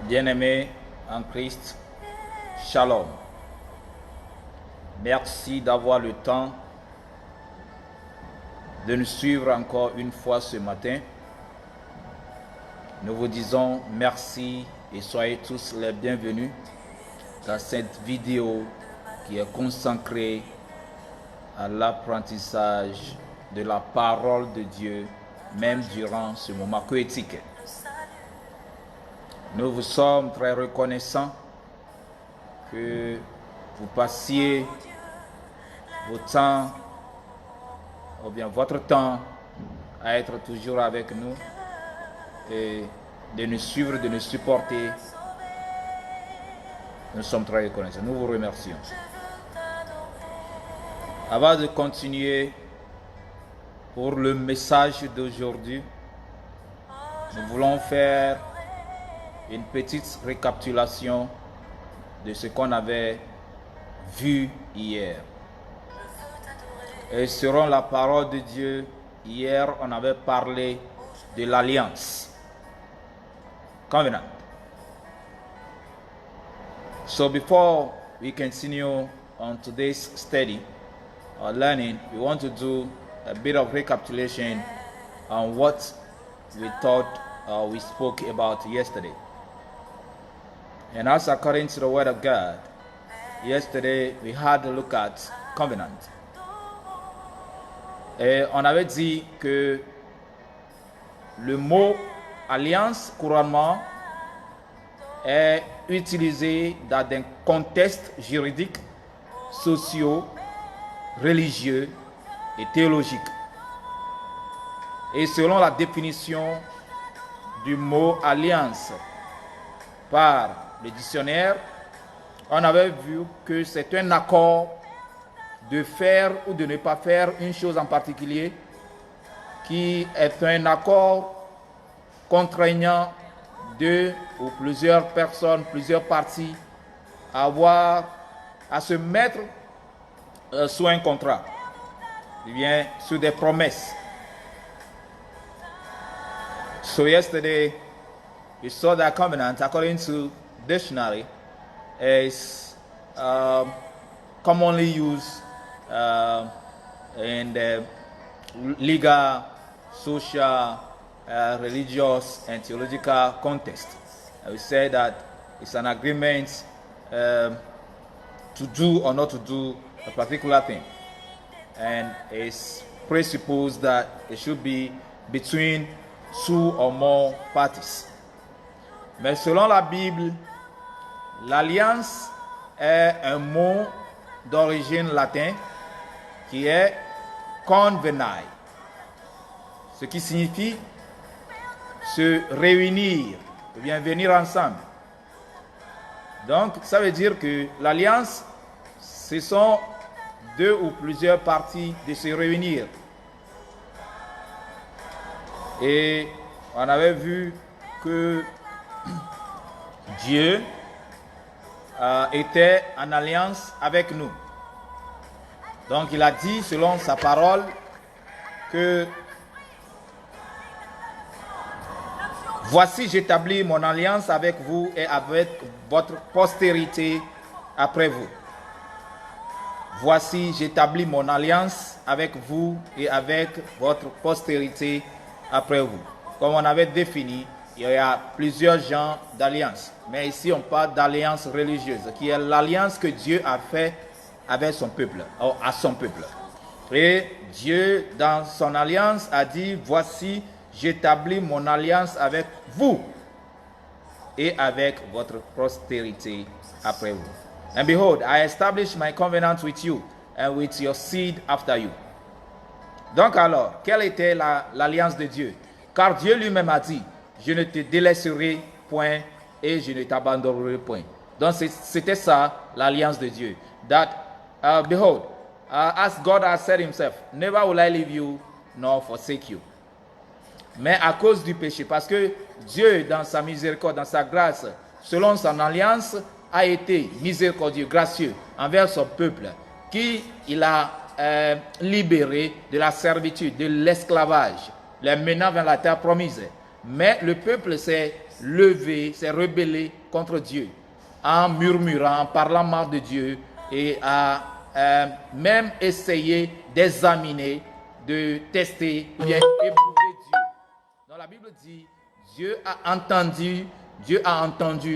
Bien-aimés en Christ, Shalom. Merci d'avoir le temps de nous suivre encore une fois ce matin. Nous vous disons merci et soyez tous les bienvenus dans cette vidéo qui est consacrée à l'apprentissage de la parole de Dieu, même durant ce moment poétique. Nous vous sommes très reconnaissants que vous passiez votre temps à être toujours avec nous et de nous suivre, de nous supporter. Nous sommes très reconnaissants. Nous vous remercions. Avant de continuer pour le message d'aujourd'hui, nous voulons faire une petite récapitulation de ce qu'on avait vu hier. Et selon la parole de Dieu, hier on avait parlé de l'alliance. Covenant. So before we continue on today's study or learning, we want to do a bit of recapitulation on what we thought we spoke about yesterday. And as according to the Word of God, yesterday we had a look at covenant. Et on avait dit que le mot alliance couramment est utilisé dans des contextes juridiques, sociaux, religieux et théologiques. Et selon la définition du mot alliance par le dictionnaire, on avait vu que c'est un accord de faire ou de ne pas faire une chose en particulier qui est un accord contraignant deux ou plusieurs personnes, plusieurs parties à se mettre sous un contrat, ou bien sous des promesses. So yesterday we saw that covenant, according to dictionary, is commonly used in the legal, social, religious, and theological context. We say that it's an agreement to do or not to do a particular thing, and it's presupposed that it should be between two or more parties. Mais selon la Bible, l'alliance est un mot d'origine latine qui est convenire, ce qui signifie se réunir ou bien venir ensemble. Donc, ça veut dire que l'alliance, ce sont deux ou plusieurs parties de se réunir. Et on avait vu que Dieu était en alliance avec nous. Donc il a dit selon sa parole que voici j'établis mon alliance avec vous et avec votre postérité après vous. Voici j'établis mon alliance avec vous et avec votre postérité après vous. Comme on avait défini, il y a plusieurs genres d'alliances. Mais ici, on parle d'alliance religieuse, qui est l'alliance que Dieu a fait avec son peuple, ou à son peuple. Et Dieu, dans son alliance, a dit, voici, j'établis mon alliance avec vous et avec votre postérité après vous. And behold, I establish my covenant with you and with your seed after you. Donc alors, quelle était l'alliance de Dieu? Car Dieu lui-même a dit, je ne te délaisserai point et je ne t'abandonnerai point. Donc c'était ça l'alliance de Dieu. That, behold, as God has said himself, never will I leave you nor forsake you. Mais à cause du péché, parce que Dieu, dans sa miséricorde, dans sa grâce, selon son alliance, a été miséricordieux, gracieux envers son peuple, qui il a libéré de la servitude, de l'esclavage, les menant vers la terre promise. Mais le peuple s'est levé, s'est rebellé contre Dieu, en murmurant, en parlant mal de Dieu, et a même essayé d'examiner, de tester, ou bien éprouver Dieu. Donc la Bible dit, Dieu a entendu,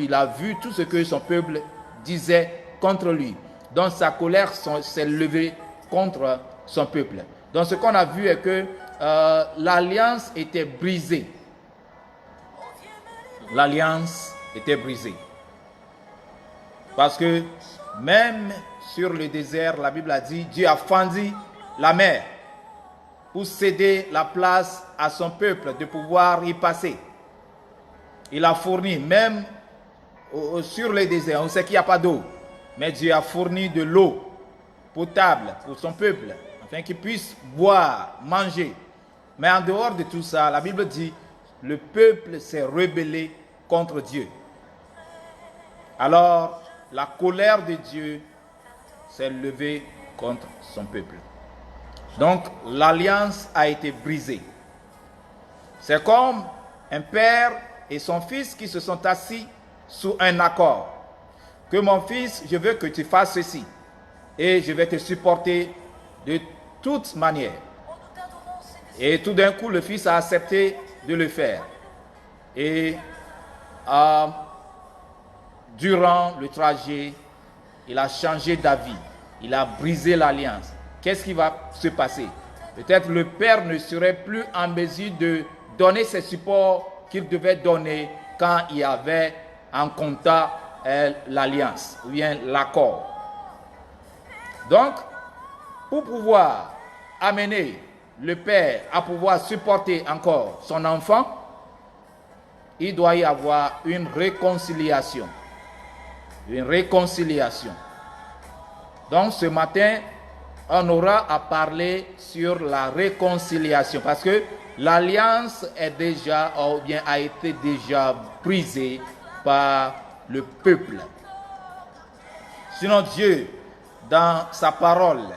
il a vu tout ce que son peuple disait contre lui. Donc sa colère s'est levée contre son peuple. Donc ce qu'on a vu est que l'alliance était brisée. L'alliance était brisée. Parce que même sur le désert, la Bible a dit, Dieu a fendu la mer pour céder la place à son peuple de pouvoir y passer. Il a fourni, même sur le désert, on sait qu'il n'y a pas d'eau, mais Dieu a fourni de l'eau potable pour son peuple, afin qu'il puisse boire, manger. Mais en dehors de tout ça, la Bible dit, le peuple s'est rebellé contre Dieu. Alors, la colère de Dieu s'est levée contre son peuple. Donc, l'alliance a été brisée. C'est comme un père et son fils qui se sont assis sous un accord. Que mon fils, je veux que tu fasses ceci. Et je vais te supporter de toute manière. Et tout d'un coup, le fils a accepté de le faire. Et durant le trajet, il a changé d'avis. Il a brisé l'alliance. Qu'est-ce qui va se passer? Peut-être le père ne serait plus en mesure de donner ses supports qu'il devait donner quand il y avait en compta l'alliance, ou bien l'accord. Donc, pour pouvoir amener le père à pouvoir supporter encore son enfant, il doit y avoir une réconciliation. Une réconciliation. Donc, ce matin, on aura à parler sur la réconciliation, parce que l'alliance est déjà, ou bien a été déjà brisée par le peuple. Sinon Dieu, dans sa parole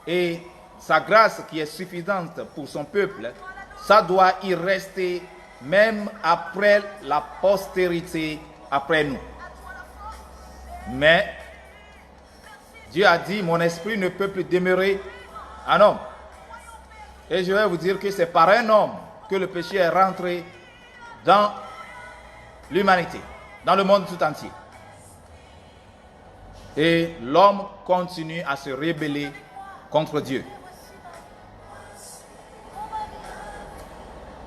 et sa grâce qui est suffisante pour son peuple, ça doit y rester même après la postérité, après nous. Mais Dieu a dit, mon esprit ne peut plus demeurer en homme. Et je vais vous dire que c'est par un homme que le péché est rentré dans l'humanité, dans le monde tout entier. Et l'homme continue à se rebeller contre Dieu.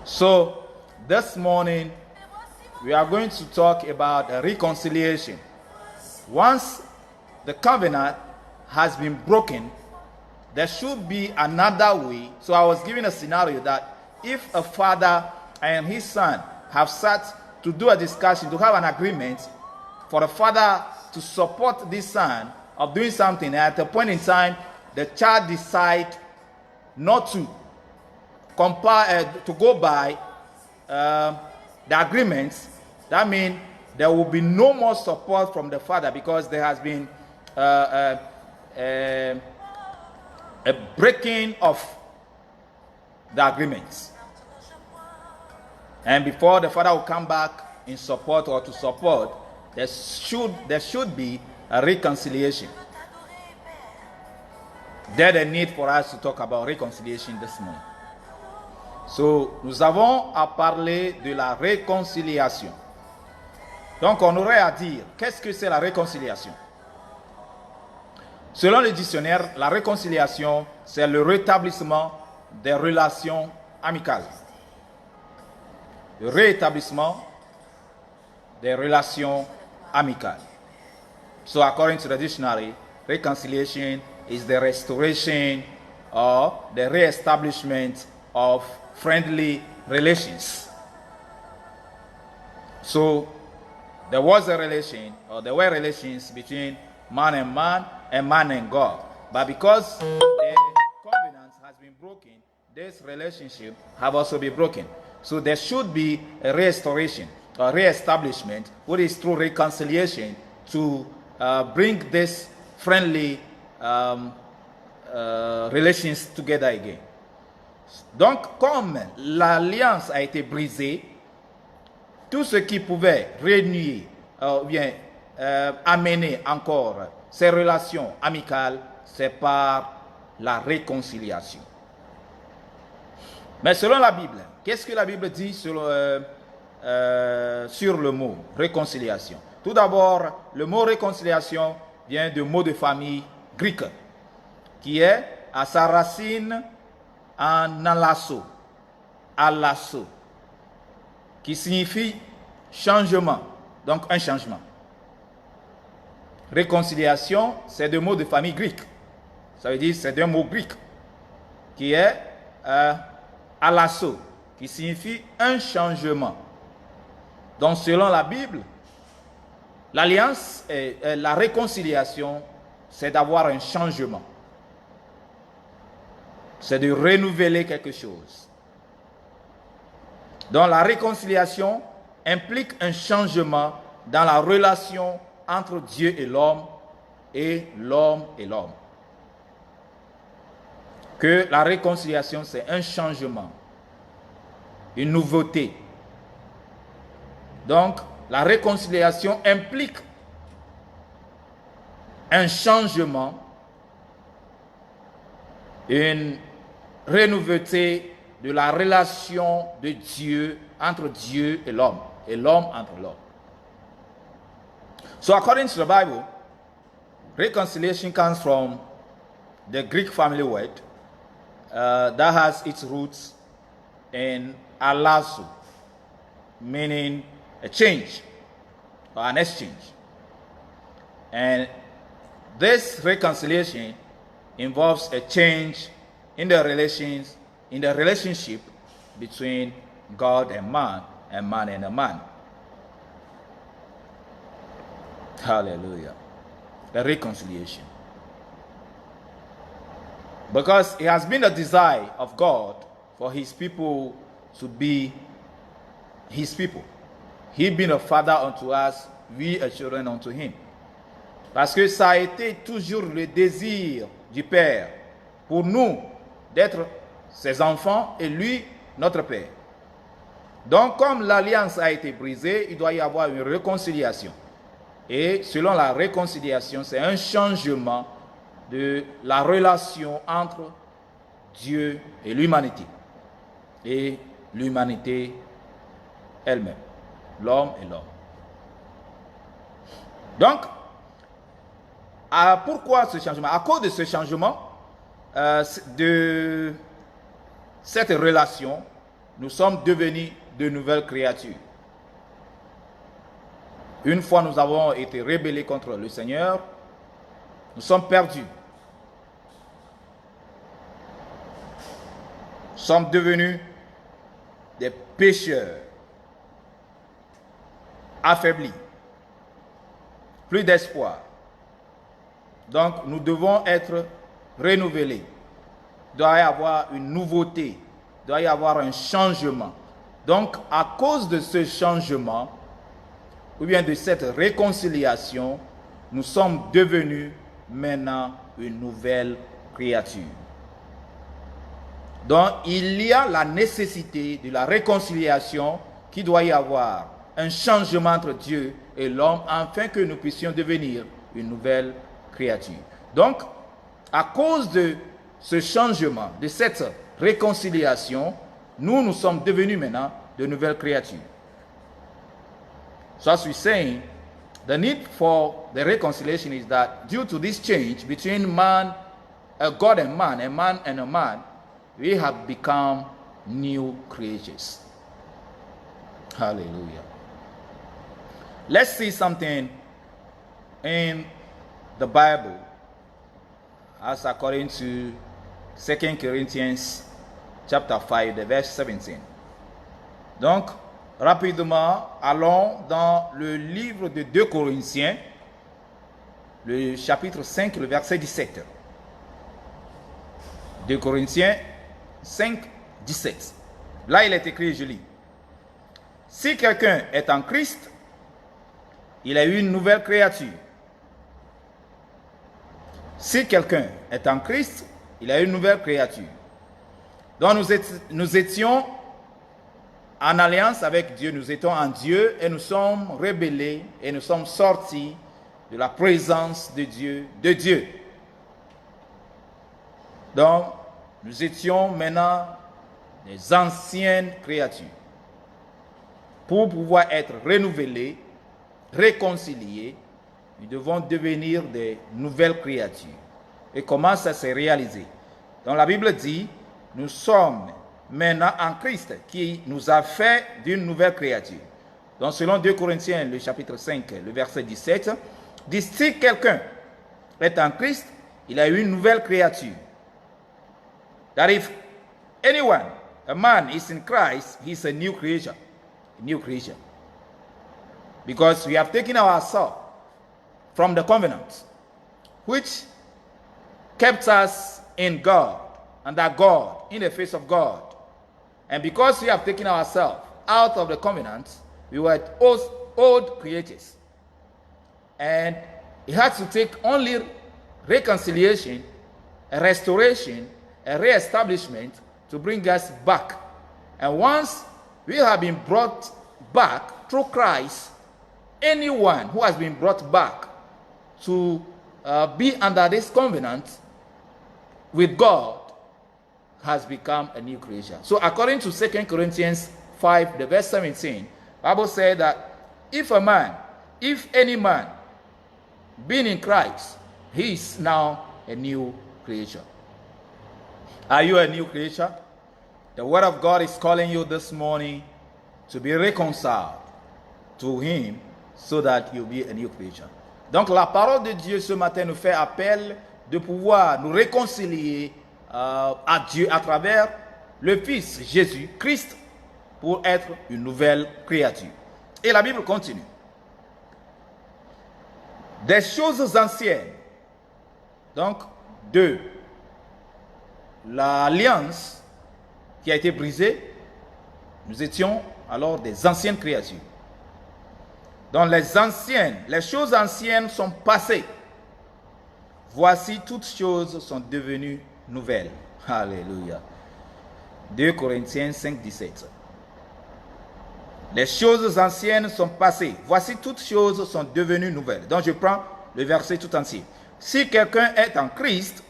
So, this morning, we are going to talk about reconciliation. Once the covenant has been broken, there should be another way. So I was given a scenario that if a father and his son have sat to do a discussion, to have an agreement, for the father to support this son of doing something, and at a point in time, the child decides not to to go by the agreements, that means there will be no more support from the father, because there has been a breaking of the agreements. And before the father will come back in support or to support, there should be a reconciliation. There's a need for us to talk about reconciliation this morning. So, nous avons à parler de la réconciliation. Donc, on aurait à dire, qu'est-ce que c'est la réconciliation? Selon le dictionnaire, la réconciliation, c'est le rétablissement des relations amicales. Le rétablissement des relations amicales. So, according to the dictionary, reconciliation is the restoration or the re-establishment of friendly relations. So, there was a relation, or there were relations between man and man and God. But because the covenant has been broken, this relationship have also been broken. So there should be a restoration, a re-establishment, which is through reconciliation, to bring this friendly relations together again. Donc, comme l'alliance a été brisée, tout ce qui pouvait réunir, amener encore ces relations amicales, c'est par la réconciliation. Mais selon la Bible, qu'est-ce que la Bible dit sur le mot réconciliation? Tout d'abord, le mot réconciliation vient du mot de famille grec, qui est à sa racine en alasso, qui signifie changement, donc un changement. Réconciliation, c'est deux mots de famille grec. Ça veut dire c'est d'un mot grec qui est alasso, qui signifie un changement. Donc selon la Bible, l'alliance et la réconciliation, c'est d'avoir un changement. C'est de renouveler quelque chose. Donc la réconciliation implique un changement dans la relation entre Dieu et l'homme et l'homme et l'homme. Que la réconciliation, c'est un changement, une nouveauté. Donc, la réconciliation implique un changement, une renouveauté de la relation de Dieu entre Dieu et l'homme entre l'homme. So according to the Bible, reconciliation comes from the Greek family word that has its roots in alasso, meaning a change or an exchange. And this reconciliation involves a change in the relationship between God and man a man. Hallelujah. The reconciliation. Because it has been a desire of God for his people to be his people. He being a father unto us, we are children unto him. Parce que ça a été toujours le désir du Père pour nous d'être ses enfants et lui notre Père. Donc comme l'alliance a été brisée, il doit y avoir une réconciliation. Et selon la réconciliation, c'est un changement de la relation entre Dieu et l'humanité elle-même, l'homme et l'homme. Donc, pourquoi ce changement? À cause de ce changement, de cette relation, nous sommes devenus de nouvelles créatures. Une fois nous avons été rebellés contre le Seigneur, nous sommes perdus. Nous sommes devenus des pécheurs, affaiblis, plus d'espoir. Donc nous devons être renouvelés. Il doit y avoir une nouveauté, il doit y avoir un changement. Donc à cause de ce changement, ou bien de cette réconciliation, nous sommes devenus maintenant une nouvelle créature. Donc il y a la nécessité de la réconciliation, qu'il doit y avoir un changement entre Dieu et l'homme afin que nous puissions devenir une nouvelle créature. Donc à cause de ce changement, de cette réconciliation, nous sommes devenus maintenant de nouvelles créatures. So as we're saying, the need for the reconciliation is that due to this change between God and man, a man and a man, we have become new creatures. Hallelujah. Let's see something in the Bible as according to 2 Corinthians chapter 5, the verse 17. Donc, rapidement, allons dans le livre de 2 Corinthiens, le chapitre 5, le verset 17. 2 Corinthiens 5, 17. Là, il est écrit, je lis. Si quelqu'un est en Christ, il est une nouvelle créature. Si quelqu'un est en Christ, il est une nouvelle créature. Donc nous étions en alliance avec Dieu, nous étions en Dieu et nous sommes rebellés et nous sommes sortis de la présence de Dieu, Donc, nous étions maintenant des anciennes créatures. Pour pouvoir être renouvelés, réconciliés, nous devons devenir des nouvelles créatures. Et comment ça s'est réalisé? Donc la Bible dit, nous sommes maintenant en Christ, qui nous a fait d'une nouvelle créature. Donc selon 2 Corinthiens, le chapitre 5, le verset 17, dit, si quelqu'un est en Christ, il a une nouvelle créature. That if anyone, a man is in Christ, he is a new creature. A new creation. Because we have taken ourselves from the covenant, which kept us in God, under God, in the face of God. And because we have taken ourselves out of the covenant, we were old creatures. And it had to take only reconciliation, a restoration, a re-establishment to bring us back. And once we have been brought back through Christ, anyone who has been brought back to be under this covenant with God has become a new creation. So according to 2 Corinthians 5, the verse 17, the Bible said that if any man being in Christ, he is now a new creation. Are you a new creature? The word of God is calling you this morning to be reconciled to him so that you'll be a new creature. Donc la parole de Dieu ce matin nous fait appel de pouvoir nous réconcilier à Dieu à travers le Fils Jésus-Christ pour être une nouvelle créature. Et la Bible continue. Des choses anciennes, donc de l'alliance qui a été brisée, nous étions alors des anciennes créatures. Donc les choses anciennes sont passées. Voici toutes choses sont devenues nouvelles. Alléluia. 2 Corinthiens 5, 17. Les choses anciennes sont passées. Voici toutes choses sont devenues nouvelles. Donc je prends le verset tout entier. Si quelqu'un est en Christ,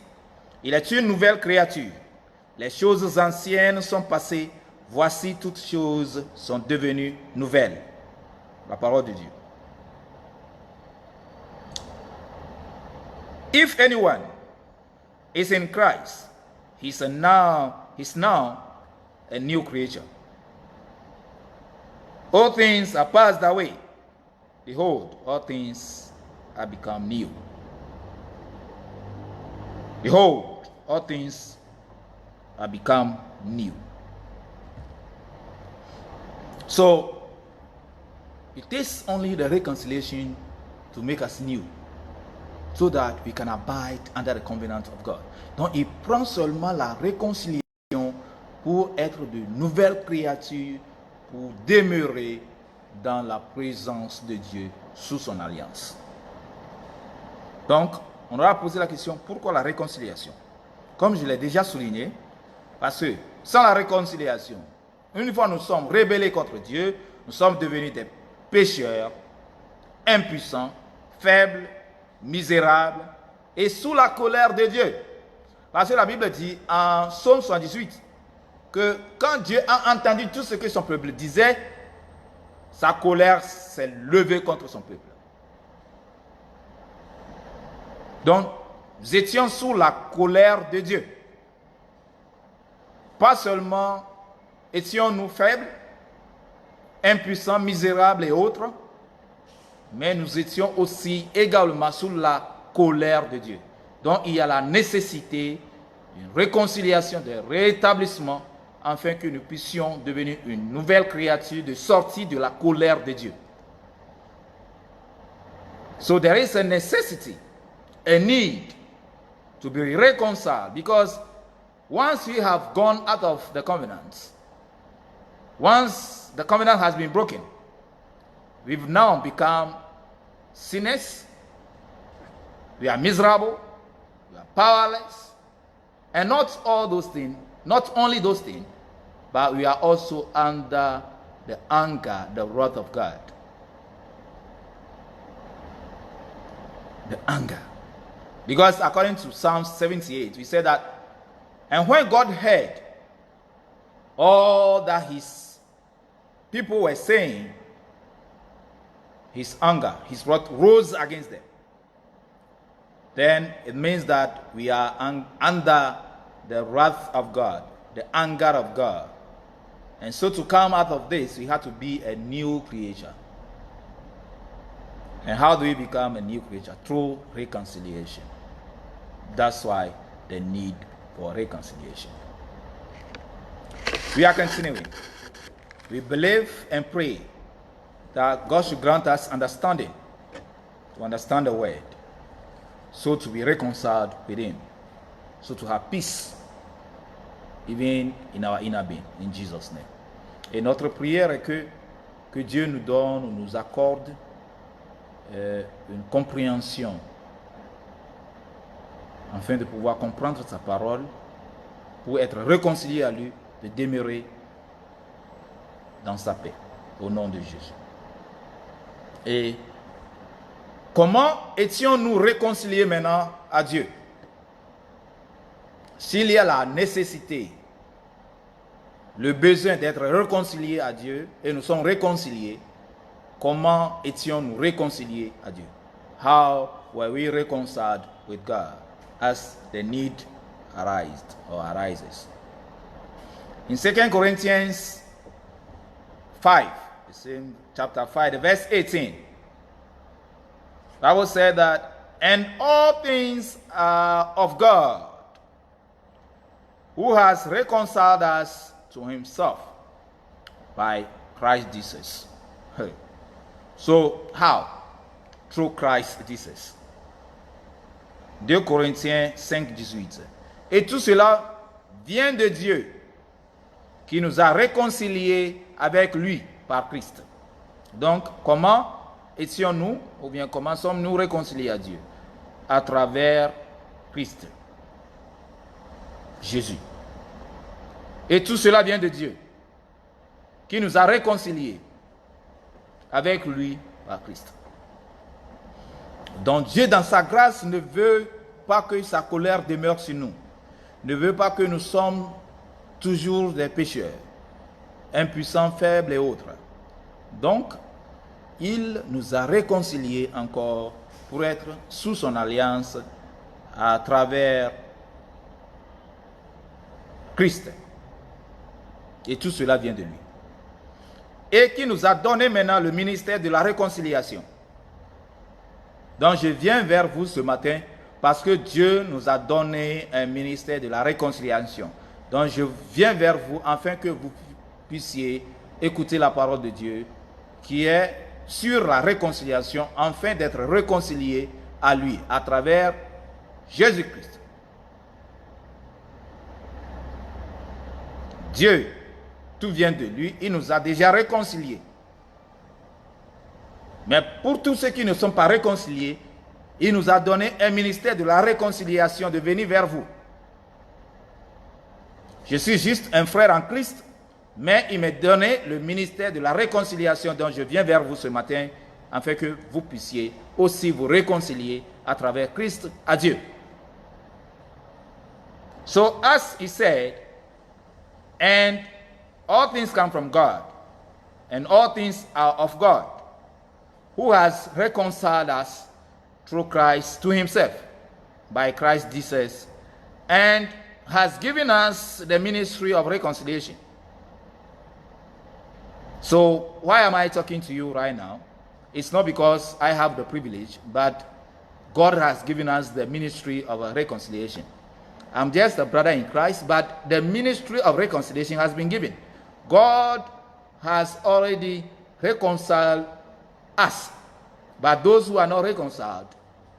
il est une nouvelle créature. Les choses anciennes sont passées. Voici toutes choses sont devenues nouvelles. La parole de Dieu. If anyone is in Christ, he's now a new creature. All things are passed away. Behold, all things are become new. Behold, all things are become new. So, it takes only the reconciliation to make us new, so that we can abide under the covenant of God. Donc, il prend seulement la réconciliation pour être de nouvelles créatures, pour demeurer dans la présence de Dieu sous son alliance. Donc, on aura posé la question, pourquoi la réconciliation? Comme je l'ai déjà souligné, parce que sans la réconciliation, une fois nous sommes rebellés contre Dieu, nous sommes devenus des pécheurs, impuissants, faibles, misérables et sous la colère de Dieu. Parce que la Bible dit en Psaume 78 que quand Dieu a entendu tout ce que son peuple disait, sa colère s'est levée contre son peuple. Donc, nous étions sous la colère de Dieu. Pas seulement étions-nous faibles, impuissants, misérables et autres, mais nous étions aussi également sous la colère de Dieu. Donc il y a la nécessité d'une réconciliation, d'un rétablissement, afin que nous puissions devenir une nouvelle créature de sortie de la colère de Dieu. So there is a necessity, a need to be reconciled, because once we have gone out of the covenant, once the covenant has been broken, we've now become sinners, we are miserable, we are powerless, and not all those things, not only those things, but we are also under the anger, the wrath of God. The anger. Because according to Psalm 78, we said that, and when God heard all that his people were saying, his anger, his wrath rose against them. Then it means that we are under the wrath of God, the anger of God. And so to come out of this, we have to be a new creature. And how do we become a new creature? Through reconciliation. That's why the need for reconciliation. We are continuing. We believe and pray that God should grant us understanding to understand the word, so to be reconciled with him, so to have peace even in our inner being, in Jesus' name. Et notre prière est que Dieu nous donne ou nous accorde une compréhension afin de pouvoir comprendre sa parole, pour être réconcilié à lui, de demeurer dans sa paix, au nom de Jésus. Et comment étions-nous réconciliés maintenant à Dieu? S'il y a la nécessité, le besoin d'être réconciliés à Dieu, et nous sommes réconciliés, comment étions-nous réconciliés à Dieu? How were we reconciled with God as the need arises? In 2 Corinthians 5, the same chapter 5, the verse 18, the Bible said that, and all things are of God, who has reconciled us to himself by Christ Jesus. So, how? Through Christ Jesus. 2 Corinthiens 5, 18. Et tout cela vient de Dieu, qui nous a réconciliés avec lui par Christ. Donc, comment étions-nous, ou bien comment sommes-nous réconciliés à Dieu? À travers Christ, Jésus. Et tout cela vient de Dieu, qui nous a réconciliés avec lui par Christ. Donc Dieu, dans sa grâce, ne veut pas que sa colère demeure sur nous, ne veut pas que nous sommes toujours des pécheurs, impuissants, faibles et autres. Donc, il nous a réconciliés encore pour être sous son alliance à travers Christ. Et tout cela vient de lui. Et qui nous a donné maintenant le ministère de la réconciliation. Donc je viens vers vous ce matin parce que Dieu nous a donné un ministère de la réconciliation. Donc je viens vers vous afin que vous puissiez écouter la parole de Dieu qui est sur la réconciliation, afin d'être réconcilié à lui à travers Jésus-Christ. Dieu, tout vient de lui, il nous a déjà réconciliés. Mais pour tous ceux qui ne sont pas réconciliés, il nous a donné un ministère de la réconciliation, de venir vers vous. Je suis juste un frère en Christ, mais il m'a donné le ministère de la réconciliation, dont je viens vers vous ce matin, afin que vous puissiez aussi vous réconcilier à travers Christ à Dieu. So as he said, and all things come from God, and all things are of God, who has reconciled us through Christ to himself, by Christ Jesus, and has given us the ministry of reconciliation. So why am I talking to you right now? It's not because I have the privilege, but God has given us the ministry of reconciliation. I'm just a brother in Christ, but the ministry of reconciliation has been given. God has already reconciled us. But those who are not reconciled,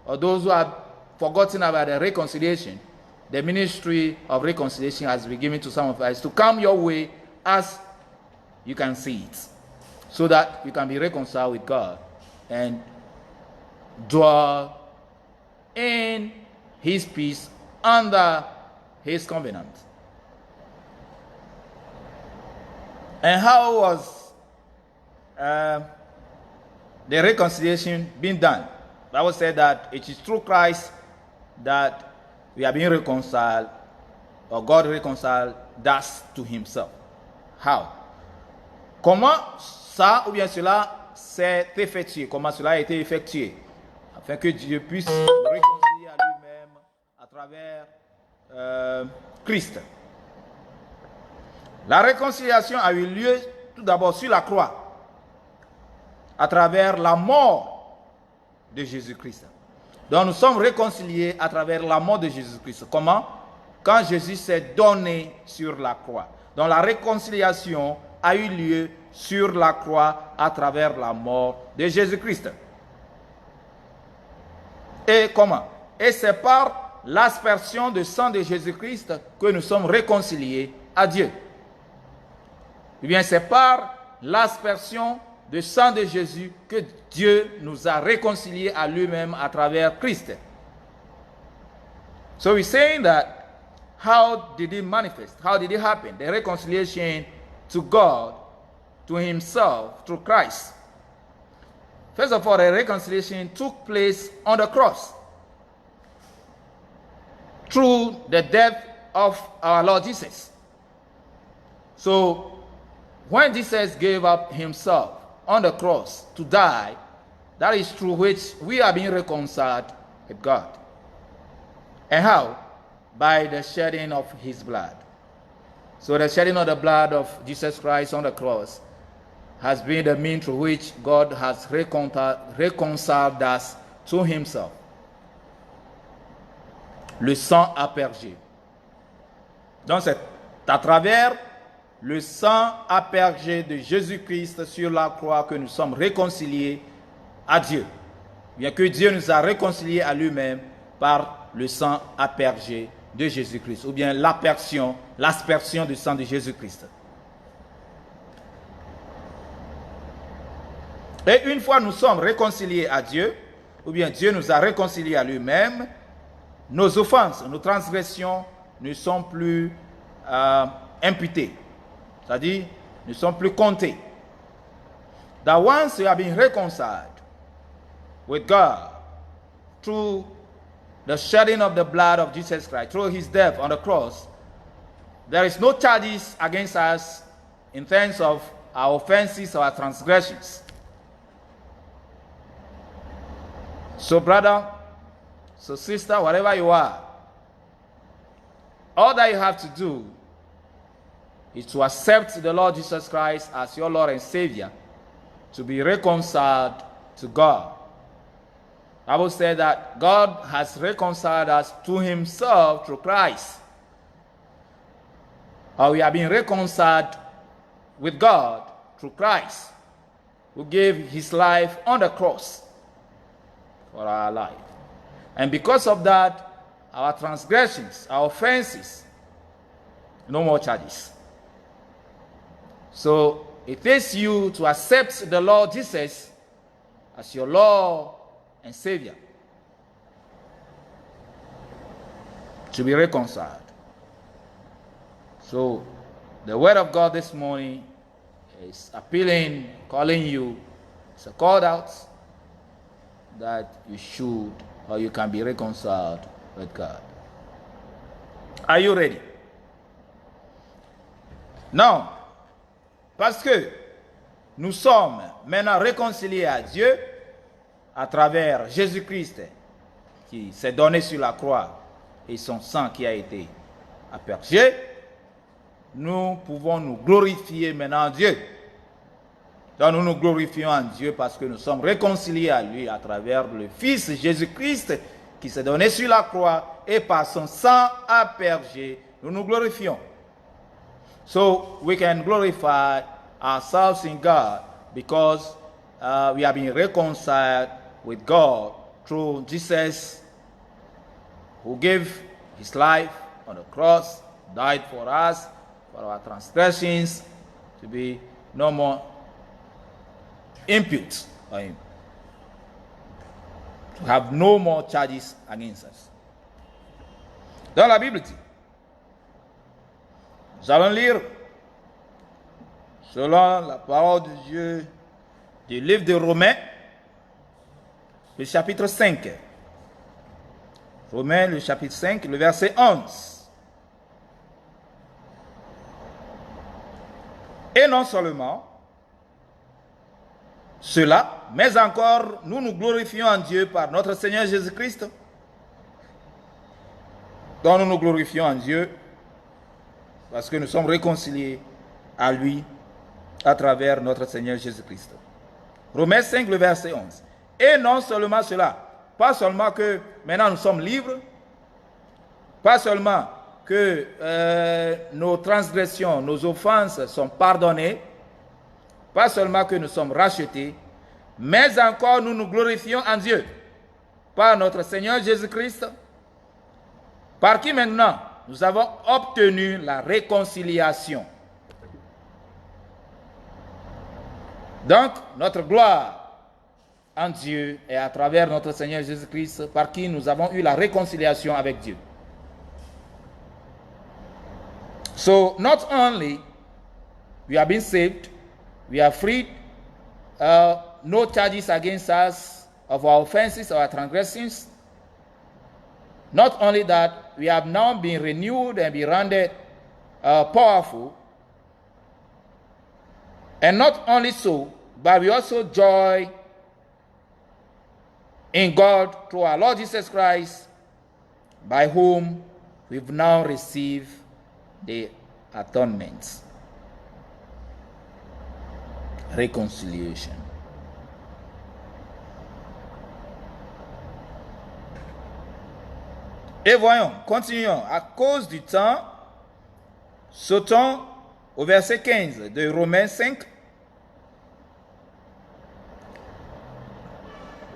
or those who have forgotten about the reconciliation, the ministry of reconciliation has been given to some of us to come your way as you can see it, so that you can be reconciled with God and dwell in his peace under his covenant. And how was the reconciliation being done. The Bible said that it is through Christ that we are being reconciled, or God reconciled us to himself. How? Comment ça ou bien cela s'est effectué? Comment cela a été effectué? Afin que Dieu puisse réconcilier à lui-même à travers Christ. La réconciliation a eu lieu tout d'abord sur la croix, à travers la mort de Jésus-Christ. Donc nous sommes réconciliés à travers la mort de Jésus-Christ. Comment? Quand Jésus s'est donné sur la croix. Donc la réconciliation a eu lieu sur la croix à travers la mort de Jésus-Christ. Et comment? Et c'est par l'aspersion du sang de Jésus-Christ que nous sommes réconciliés à Dieu. Eh bien, c'est par l'aspersion du sang de Jésus que Dieu nous a réconciliés à lui-même à travers Christ. So we're saying that, how did it manifest? How did it happen? The reconciliation to God, to himself, through Christ. First of all, the reconciliation took place on the cross through the death of our Lord Jesus. So, when Jesus gave up himself on the cross to die, that is through which we are being reconciled with God. And how? By the shedding of his blood. So the shedding of the blood of Jesus Christ on the cross has been the means through which God has reconciled us to himself. Le sang aspergé. Donc c'est à travers le sang aspergé de Jésus-Christ sur la croix que nous sommes réconciliés à Dieu. Bien que Dieu nous a réconciliés à lui-même par le sang aspergé de Jésus-Christ, ou bien l'aspersion du sang de Jésus-Christ. Et une fois nous sommes réconciliés à Dieu, ou bien Dieu nous a réconciliés à lui-même, nos offenses, nos transgressions ne sont plus imputées. C'est-à-dire, ne sont plus comptées. That once you have been reconciled with God through the shedding of the blood of Jesus Christ, through his death on the cross, there is no charges against us in terms of our offenses or our transgressions. So brother, so sister, whatever you are, all that you have to do is to accept the Lord Jesus Christ as your Lord and Savior, to be reconciled to God. The Bible said that God has reconciled us to himself through Christ. Or we have been reconciled with God through Christ, who gave his life on the cross for our life. And because of that, our transgressions, our offenses, no more charges. So it takes you to accept the Lord Jesus as your Lord and Savior, to be reconciled. So the word of God this morning is appealing, calling you, it's a call out that you should, or you can be reconciled with God. Are you ready? Now, parce que nous sommes maintenant réconciliés à Dieu à travers Jésus-Christ qui s'est donné sur la croix et son sang qui a été aspergé, nous pouvons nous glorifier maintenant en Dieu. Donc nous nous glorifions en Dieu parce que nous sommes réconciliés à lui à travers le Fils Jésus-Christ qui s'est donné sur la croix, et par son sang aspergé, nous nous glorifions. So we can glorify ourselves in God because we have been reconciled with God through Jesus, who gave his life on the cross, died for us, for our transgressions, to be no more impute on him, to have no more charges against us. Dans la Bible, nous allons lire, selon la parole de Dieu, du livre de Romains, le chapitre 5. Romains, le chapitre 5, le verset 11. Et non seulement cela, mais encore nous nous glorifions en Dieu par notre Seigneur Jésus-Christ. Donc nous nous glorifions en Dieu parce que nous sommes réconciliés à lui à travers notre Seigneur Jésus-Christ. Romains 5, le verset 11. Et non seulement cela, pas seulement que maintenant nous sommes libres, pas seulement que nos transgressions, nos offenses sont pardonnées, pas seulement que nous sommes rachetés, mais encore nous nous glorifions en Dieu par notre Seigneur Jésus-Christ, par qui maintenant nous avons obtenu la réconciliation. Donc, notre gloire en Dieu est à travers notre Seigneur Jésus-Christ, par qui nous avons eu la réconciliation avec Dieu. So, not only we have been saved, we are freed, no charges against us of our offenses or our transgressions. Not only that, we have now been renewed and been rendered powerful. And not only so, but we also joy in God through our Lord Jesus Christ, by whom we've now received the atonement. Reconciliation. Et voyons, continuons. À cause du temps, sautons au verset 15 de Romains 5.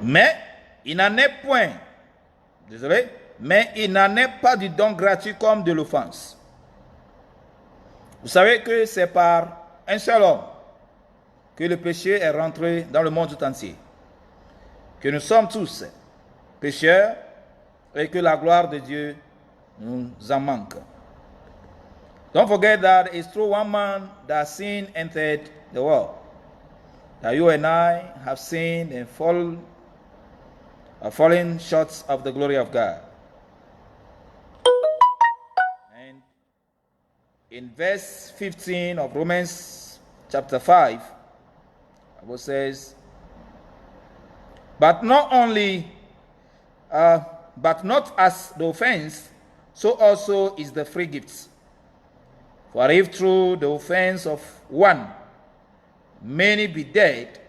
Mais il n'en est point, mais il n'en est pas du don gratuit comme de l'offense. Vous savez que c'est par un seul homme que le péché est rentré dans le monde tout entier. Que nous sommes tous pécheurs et que la gloire de Dieu nous en manque. Don't forget that it's through one man that sin entered the world. That you and I have sinned and fallen short of the glory of God. And in verse 15 of Romans chapter 5, the Bible says, but not as the offense, so also is the free gifts. For if through the offense of one many be dead,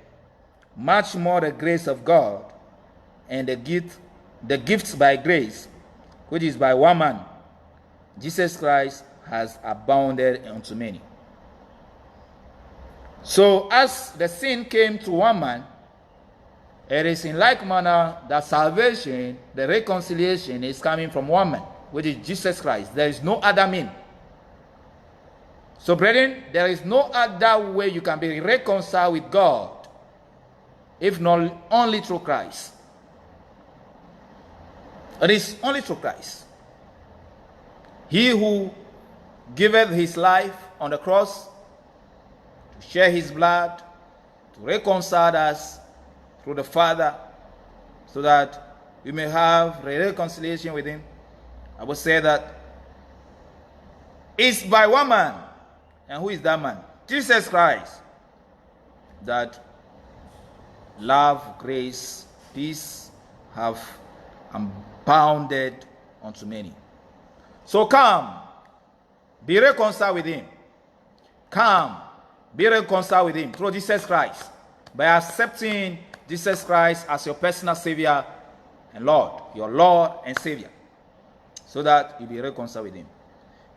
much more the grace of God and the gifts by grace, which is by one man, Jesus Christ, has abounded unto many. So as the sin came to one man, it is in like manner that salvation, the reconciliation, is coming from one man, which is Jesus Christ. There is no other mean. So brethren, there is no other way you can be reconciled with God, if not only through Christ. It is only through Christ. He who giveth his life on the cross to share his blood, to reconcile us through the Father, so that we may have a reconciliation with him. I would say that it's by one man. And who is that man? Jesus Christ. That love, grace, peace have abounded unto many. So come, be reconciled with him. Come, be reconciled with him through Jesus Christ, by accepting Jesus Christ as your personal Savior and Lord, your Lord and Savior, so that you be reconciled with him.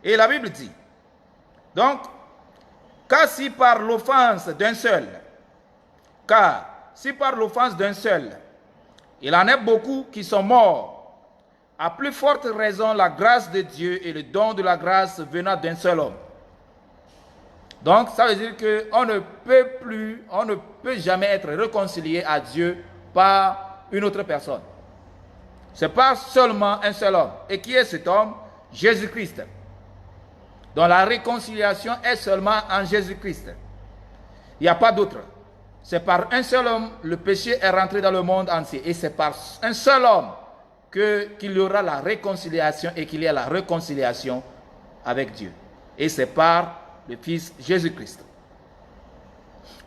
Et la Bible dit, donc, car si par l'offense d'un seul, il en est beaucoup qui sont morts, à plus forte raison la grâce de Dieu et le don de la grâce venant d'un seul homme. Donc, ça veut dire qu'on ne peut jamais être réconcilié à Dieu par une autre personne. C'est pas seulement un seul homme. Et qui est cet homme? Jésus-Christ. Donc la réconciliation est seulement en Jésus-Christ. Il n'y a pas d'autre. c'est par un seul homme, le péché est rentré dans le monde entier. Et c'est par un seul homme qu'il y aura la réconciliation et qu'il y a la réconciliation avec Dieu. Et c'est par le Fils Jésus-Christ.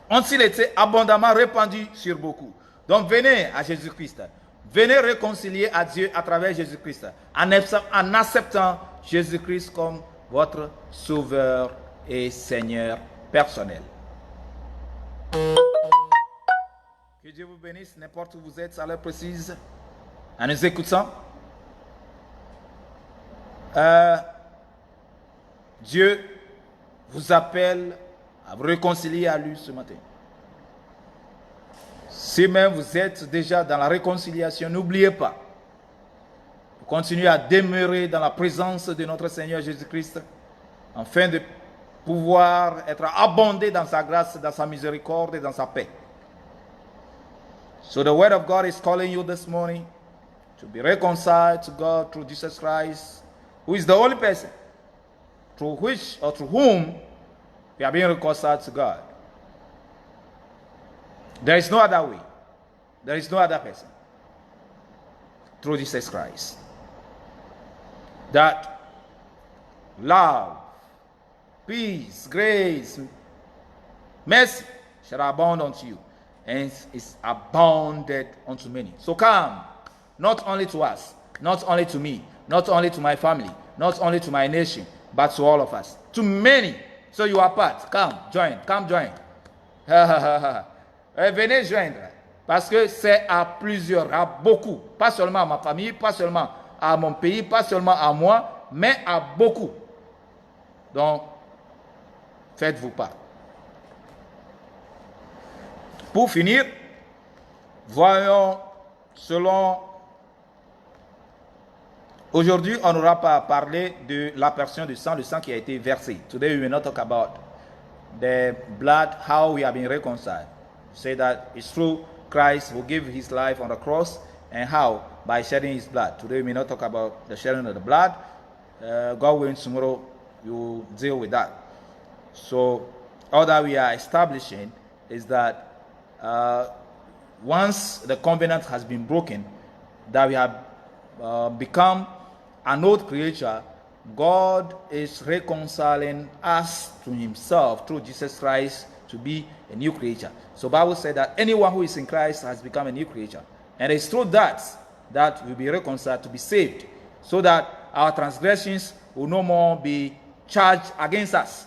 Ont-ils été abondamment répandus sur beaucoup. Donc venez à Jésus-Christ. Venez réconcilier à Dieu à travers Jésus-Christ. En acceptant Jésus-Christ comme votre Sauveur et Seigneur personnel. Que Dieu vous bénisse n'importe où vous êtes à l'heure précise. En nous écoutant. Dieu vous appelle à vous réconcilier à lui ce matin. Si même vous êtes déjà dans la réconciliation, n'oubliez pas. Continuez à demeurer dans la présence de notre Seigneur Jésus-Christ afin de pouvoir être abondé dans sa grâce, dans sa miséricorde et dans sa paix. So the word of God is calling you this morning to be reconciled to God through Jesus Christ, who is the only person through which or through whom we are being reconciled to God. There is no other way. There is no other person through Jesus Christ. That love, peace, grace, mercy shall abound unto you, and is abounded unto many. So come, not only to us, not only to me, not only to my family, not only to my nation, but to all of us, to many. So you are part. Come, join. Venez joindre, parce que c'est à plusieurs, à beaucoup, pas seulement à ma famille, pas seulement à mon pays, pas seulement à moi, mais à beaucoup. Donc, faites-vous part. Pour finir, voyons selon... Aujourd'hui, on n'aura pas parlé de la portion du sang, le sang qui a été versé. Today we will not talk about the blood, how we have been reconciled. Say that it's through Christ who gave his life on the cross, and how by shedding his blood. Today we may not talk about the shedding of the blood. God willing, tomorrow we will deal with that. So all that we are establishing is that once the covenant has been broken, that we have become an old creature, God is reconciling us to himself through Jesus Christ to be a new creature. So the Bible said that anyone who is in Christ has become a new creature. And it's through that we'll be reconciled to be saved, so that our transgressions will no more be charged against us.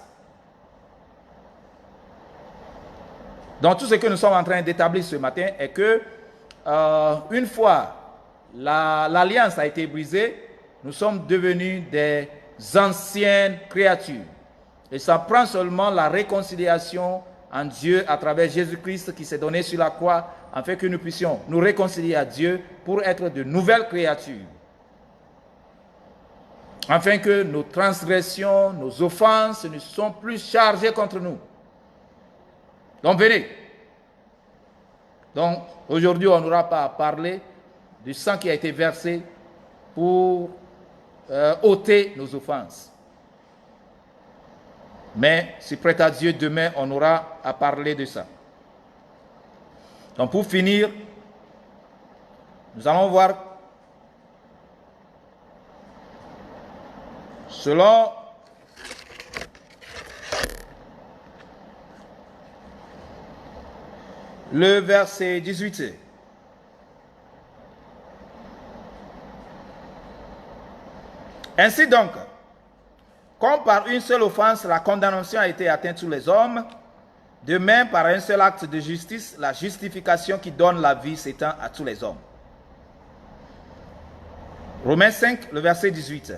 Donc tout ce que nous sommes en train d'établir ce matin est que une fois l'alliance a été brisée, nous sommes devenus des anciennes créatures. Et ça prend seulement la réconciliation en Dieu à travers Jésus-Christ qui s'est donné sur la croix, afin que nous puissions nous réconcilier à Dieu pour être de nouvelles créatures. Afin que nos transgressions, nos offenses ne sont plus chargées contre nous. Donc venez. Donc aujourd'hui on n'aura pas à parler du sang qui a été versé pour ôter nos offenses. Mais si prête à Dieu, demain on aura à parler de ça. Donc pour finir, nous allons voir selon le verset 18. Ainsi donc, comme par une seule offense la condamnation a été atteinte sur les hommes, de même par un seul acte de justice, la justification qui donne la vie s'étend à tous les hommes. Romains 5, le verset 18.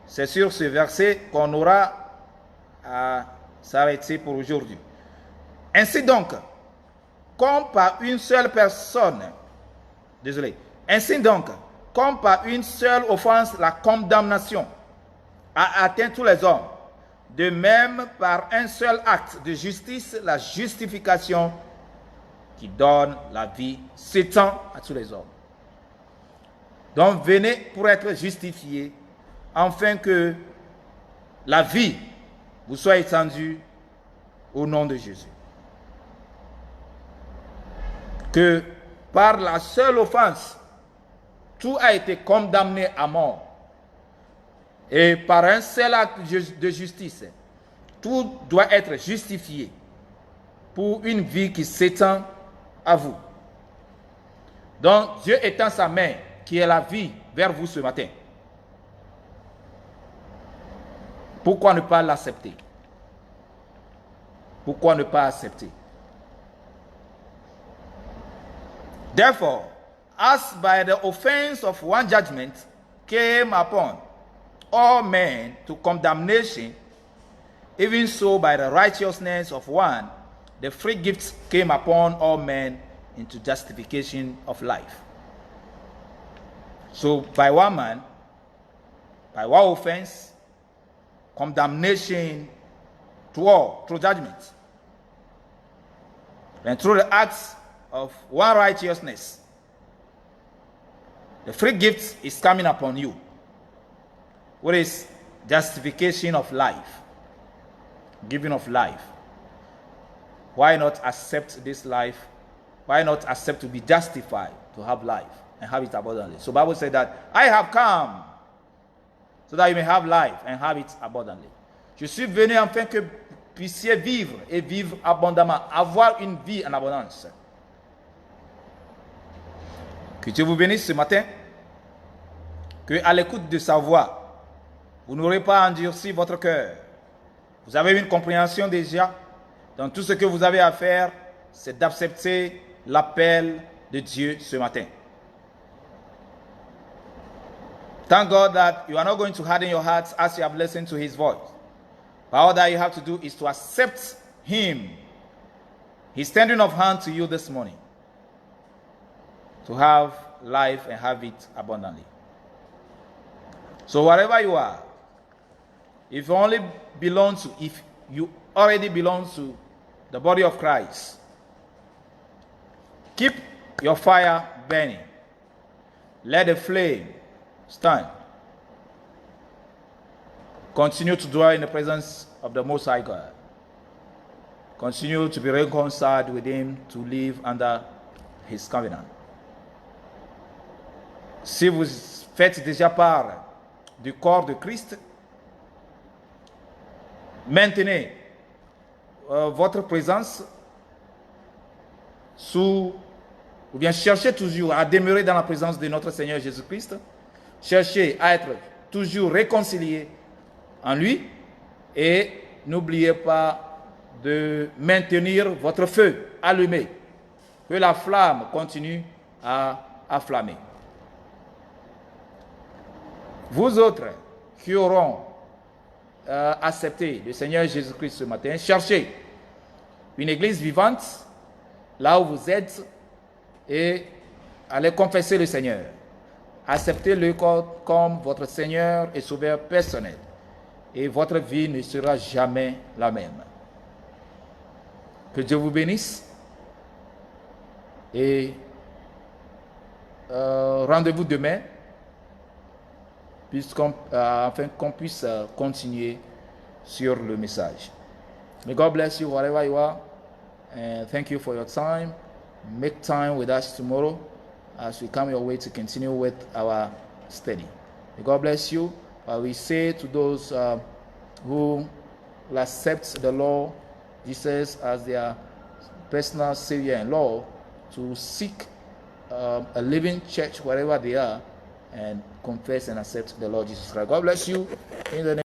C'est sur ce verset qu'on aura à s'arrêter pour aujourd'hui. Ainsi donc, comme par une seule personne, ainsi donc, comme par une seule offense la condamnation a atteint tous les hommes, de même par un seul acte de justice, la justification qui donne la vie s'étend à tous les hommes. Donc venez pour être justifiés, afin que la vie vous soit étendue au nom de Jésus. que par la seule offense, tout a été condamné à mort. Et par un seul acte de justice, tout doit être justifié pour une vie qui s'étend à vous. Donc, Dieu étend sa main, qui est la vie, vers vous ce matin. Pourquoi ne pas l'accepter? Pourquoi ne pas accepter? Therefore, as by the offense of one judgment came upon all men to condemnation, even so by the righteousness of one, the free gifts came upon all men into justification of life. So by one man, by one offense, condemnation to all through judgment. And through the acts of one righteousness, the free gift is coming upon you. What is justification of life? Giving of life. Why not accept this life? Why not accept to be justified, to have life and have it abundantly? So the Bible said that I have come so that you may have life and have it abundantly. Je suis venu afin que vous puissiez vivre et vivre abondamment, avoir une vie en abondance. Que Dieu vous bénisse ce matin, que à l'écoute de sa voix, vous n'aurez pas endurci votre cœur. Vous avez une compréhension déjà. Donc tout ce que vous avez à faire, c'est d'accepter l'appel de Dieu ce matin. Thank God that you are not going to harden your hearts as you have listened to his voice. But all that you have to do is to accept him. He's tending of hand to you this morning to have life and have it abundantly. So wherever you are, if you already belong to the body of Christ, keep your fire burning. Let the flame stand. Continue to dwell in the presence of the Most High God. Continue to be reconciled with him, to live under his covenant. Si vous faites déjà part du corps de Christ, maintenez votre présence ou bien cherchez toujours à demeurer dans la présence de notre Seigneur Jésus-Christ. Cherchez à être toujours réconcilié en lui et n'oubliez pas de maintenir votre feu allumé, que la flamme continue à flammer. Vous autres qui auront accepté le Seigneur Jésus-Christ ce matin, cherchez une église vivante là où vous êtes et allez confesser le Seigneur. Acceptez-le comme votre Seigneur et Sauveur personnel et votre vie ne sera jamais la même. Que Dieu vous bénisse et rendez-vous demain afin qu'on puisse continuer sur le message. May God bless you wherever you are, and thank you for your time. Make time with us tomorrow as we come your way to continue with our study. May God bless you. We say to those who will accept the Lord Jesus as their personal Savior and Lord to seek a living church wherever they are and confess and accept the Lord Jesus Christ. God bless you in the name